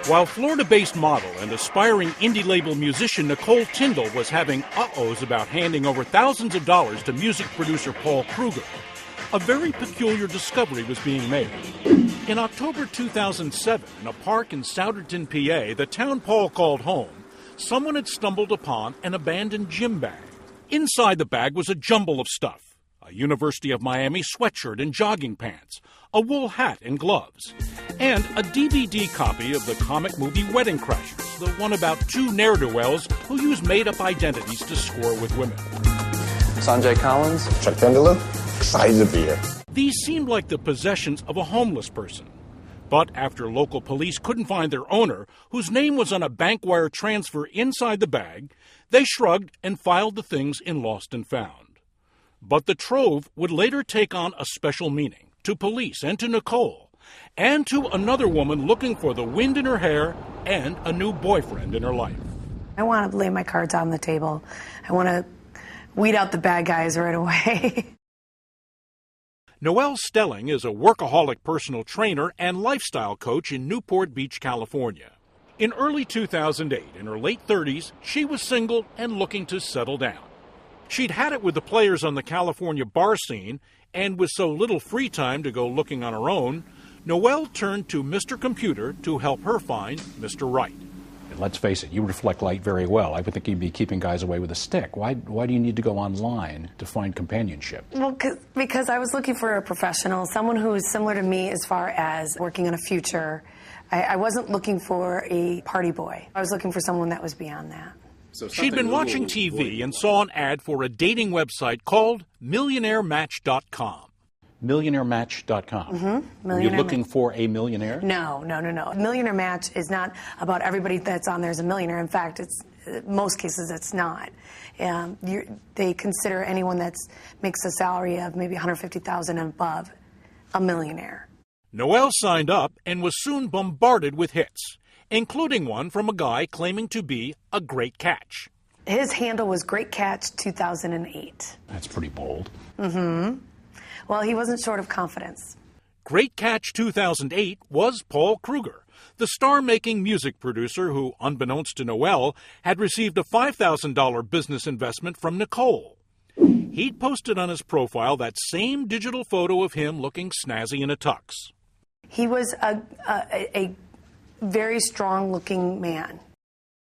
While Florida-based model and aspiring indie label musician Nicole Tyndall was having uh-ohs about handing over thousands of dollars to music producer Paul Kruger, a very peculiar discovery was being made. In October 2007, in a park in Souderton, PA, the town Paul called home, someone had stumbled upon an abandoned gym bag. Inside the bag was a jumble of stuff: a University of Miami sweatshirt and jogging pants, a wool hat and gloves, and a DVD copy of the comic movie Wedding Crashers, the one about two ne'er-do-wells who use made-up identities to score with women. Sanjay Collins. Chuck Penderlow. Excited to be here. These seemed like the possessions of a homeless person. But after local police couldn't find their owner, whose name was on a bank wire transfer inside the bag, they shrugged and filed the things in Lost and Found. But the trove would later take on a special meaning to police and to Nicole, and to another woman looking for the wind in her hair and a new boyfriend in her life. I want to lay my cards on the table. I want to weed out the bad guys right away. Noelle Stelling is a workaholic personal trainer and lifestyle coach in Newport Beach, California. In early 2008, in her late 30s, she was single and looking to settle down. She'd had it with the players on the California bar scene, and with so little free time to go looking on her own, Noelle turned to Mr. Computer to help her find Mr. Right. Let's face it, you reflect light very well. I would think you'd be keeping guys away with a stick. Why do you need to go online to find companionship? Well, because I was looking for a professional, someone who is similar to me as far as working on a future. I wasn't looking for a party boy. I was looking for someone that was beyond that. She'd been watching TV and saw an ad for a dating website called MillionaireMatch.com. MillionaireMatch.com. Mm-hmm. Were you looking for a millionaire? No. Millionaire Match is not about everybody that's on there is a millionaire. In fact, most cases it's not. They consider anyone that makes a salary of maybe $150,000 and above a millionaire. Noelle signed up and was soon bombarded with hits, including one from a guy claiming to be a great catch. His handle was Great Catch 2008. That's pretty bold. Mm-hmm. Well, he wasn't short of confidence. Great Catch 2008 was Paul Kruger, the star-making music producer who, unbeknownst to Noelle, had received a $5,000 business investment from Nicole. He'd posted on his profile that same digital photo of him looking snazzy in a tux. He was a very strong-looking man.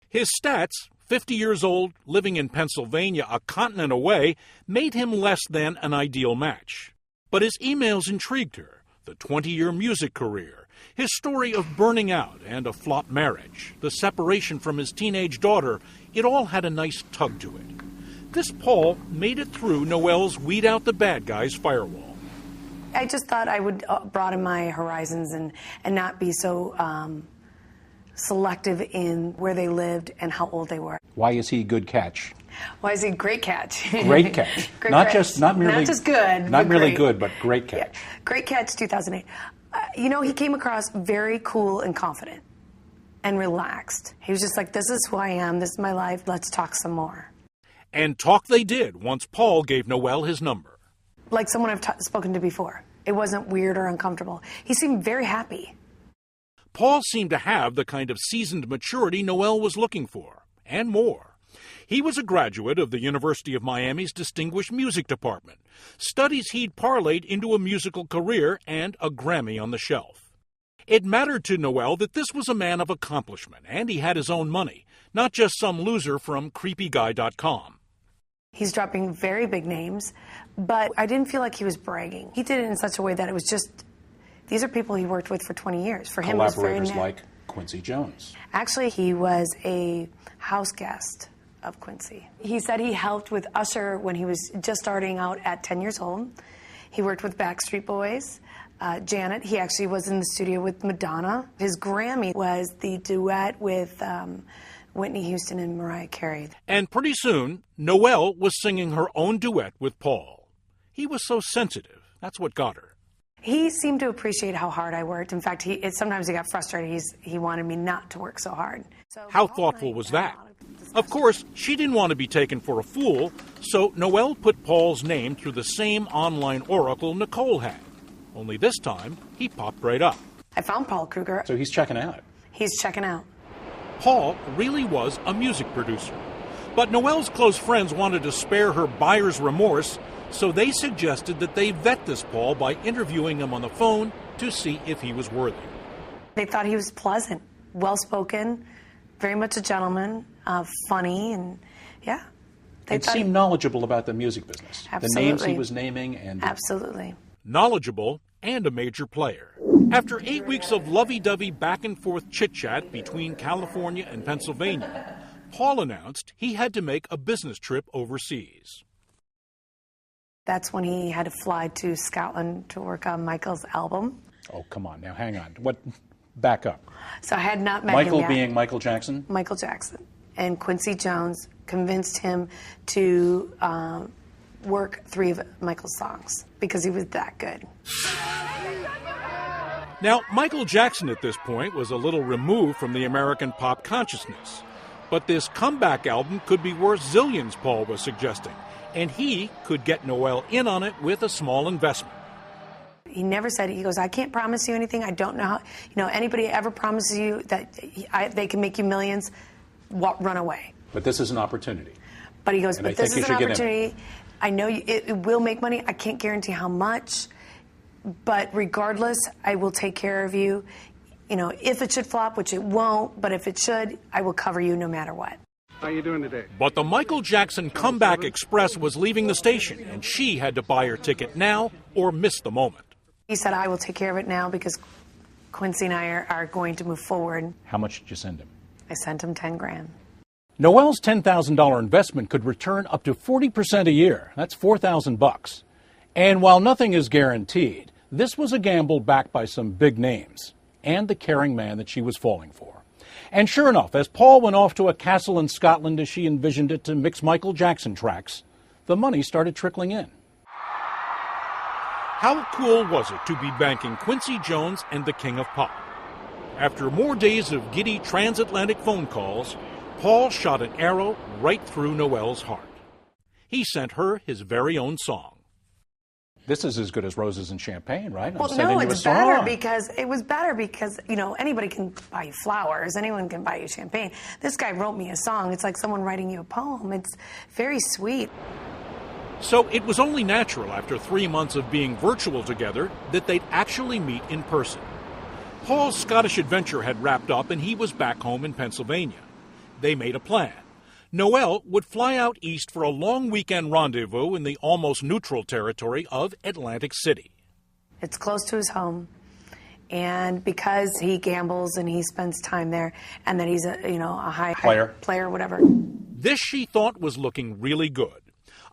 His stats, 50 years old, living in Pennsylvania a continent away, made him less than an ideal match. But his emails intrigued her, the 20-year music career, his story of burning out and a flop marriage, the separation from his teenage daughter. It all had a nice tug to it. This Paul made it through Noelle's weed out the bad guys firewall. I just thought I would broaden my horizons and not be so selective in where they lived and how old they were. Why is he a good catch? Why is he a great catch? Great catch. Not just good. Not merely good, but great catch. Yeah. Great Catch 2008. He came across very cool and confident and relaxed. He was just like, this is who I am. This is my life. Let's talk some more. And talk they did once Paul gave Noelle his number. Like someone I've spoken to before. It wasn't weird or uncomfortable. He seemed very happy. Paul seemed to have the kind of seasoned maturity Noelle was looking for, and more. He was a graduate of the University of Miami's Distinguished Music Department, studies he'd parlayed into a musical career and a Grammy on the shelf. It mattered to Noelle that this was a man of accomplishment, and he had his own money, not just some loser from creepyguy.com. He's dropping very big names, but I didn't feel like he was bragging. He did it in such a way that it was just, these are people he worked with for 20 years. For him, it was very collaborators like Quincy Jones. Actually, he was a house guest of Quincy. He said he helped with Usher when he was just starting out at 10 years old. He worked with Backstreet Boys, Janet. He actually was in the studio with Madonna. His Grammy was the duet with Whitney Houston and Mariah Carey. And pretty soon, Noelle was singing her own duet with Paul. He was so sensitive. That's what got her. He seemed to appreciate how hard I worked. In fact, sometimes he got frustrated. He wanted me not to work so hard. How thoughtful was that? Of course, she didn't want to be taken for a fool, so Noelle put Paul's name through the same online oracle Nicole had. Only this time, he popped right up. I found Paul Kruger. So he's checking out. He's checking out. Paul really was a music producer. But Noelle's close friends wanted to spare her buyer's remorse, so they suggested that they vet this Paul by interviewing him on the phone to see if he was worthy. They thought he was pleasant, well-spoken, very much a gentleman, funny, and yeah. It seemed knowledgeable about the music business. Absolutely. The names he was naming and... Absolutely. Knowledgeable and a major player. After 8 weeks of lovey-dovey back-and-forth chit-chat between California and Pennsylvania, Paul announced he had to make a business trip overseas. That's when he had to fly to Scotland to work on Michael's album. Oh, come on. Now, hang on. Back up. So I had not met Michael him yet. being Michael Jackson? Michael Jackson. And Quincy Jones convinced him to work 3 of Michael's songs because he was that good. Now, Michael Jackson at this point was a little removed from the American pop consciousness. But this comeback album could be worth zillions, Paul was suggesting. And he could get Noelle in on it with a small investment. He never said, he goes, I can't promise you anything. I don't know how, anybody ever promises you that they can make you millions, run away. But this is an opportunity. But he goes, And I but this think is you an should get in. opportunity. I know it will make money. I can't guarantee how much. But regardless, I will take care of you. If it should flop, which it won't, but if it should, I will cover you no matter what. How you doing today? But the Michael Jackson Comeback Express was leaving the station, and she had to buy her ticket now or miss the moment. He said, I will take care of it now because Quincy and I are going to move forward. How much did you send him? I sent him 10 grand. Noelle's $10,000 investment could return up to 40% a year. That's $4,000. And while nothing is guaranteed, this was a gamble backed by some big names and the caring man that she was falling for. And sure enough, as Paul went off to a castle in Scotland as she envisioned it to mix Michael Jackson tracks, the money started trickling in. How cool was it to be banking Quincy Jones and the King of Pop? After more days of giddy transatlantic phone calls, Paul shot an arrow right through Noelle's heart. He sent her his very own song. This is as good as roses and champagne, right? Well, no, it's better because anybody can buy you flowers, anyone can buy you champagne. This guy wrote me a song. It's like someone writing you a poem. It's very sweet. So it was only natural after 3 months of being virtual together that they'd actually meet in person. Paul's Scottish adventure had wrapped up and he was back home in Pennsylvania. They made a plan. Noelle would fly out east for a long weekend rendezvous in the almost neutral territory of Atlantic City. It's close to his home, and because he gambles and he spends time there, and that he's a high player, whatever. This she thought was looking really good.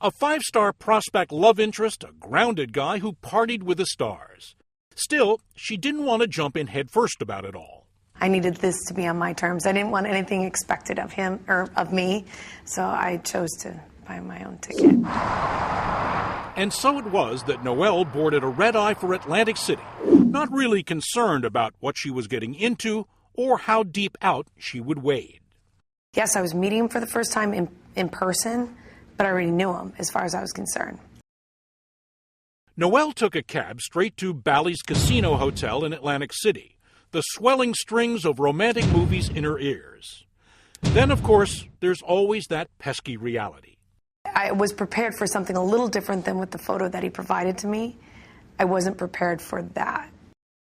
A 5-star prospect love interest, a grounded guy who partied with the stars. Still, she didn't want to jump in head first about it all. I needed this to be on my terms. I didn't want anything expected of him or of me, so I chose to buy my own ticket. And so it was that Noelle boarded a red-eye for Atlantic City, not really concerned about what she was getting into or how deep out she would wade. Yes, I was meeting him for the first time in person, but I already knew him as far as I was concerned. Noelle took a cab straight to Bally's Casino Hotel in Atlantic City, the swelling strings of romantic movies in her ears. Then, of course, there's always that pesky reality. I was prepared for something a little different than with the photo that he provided to me. I wasn't prepared for that.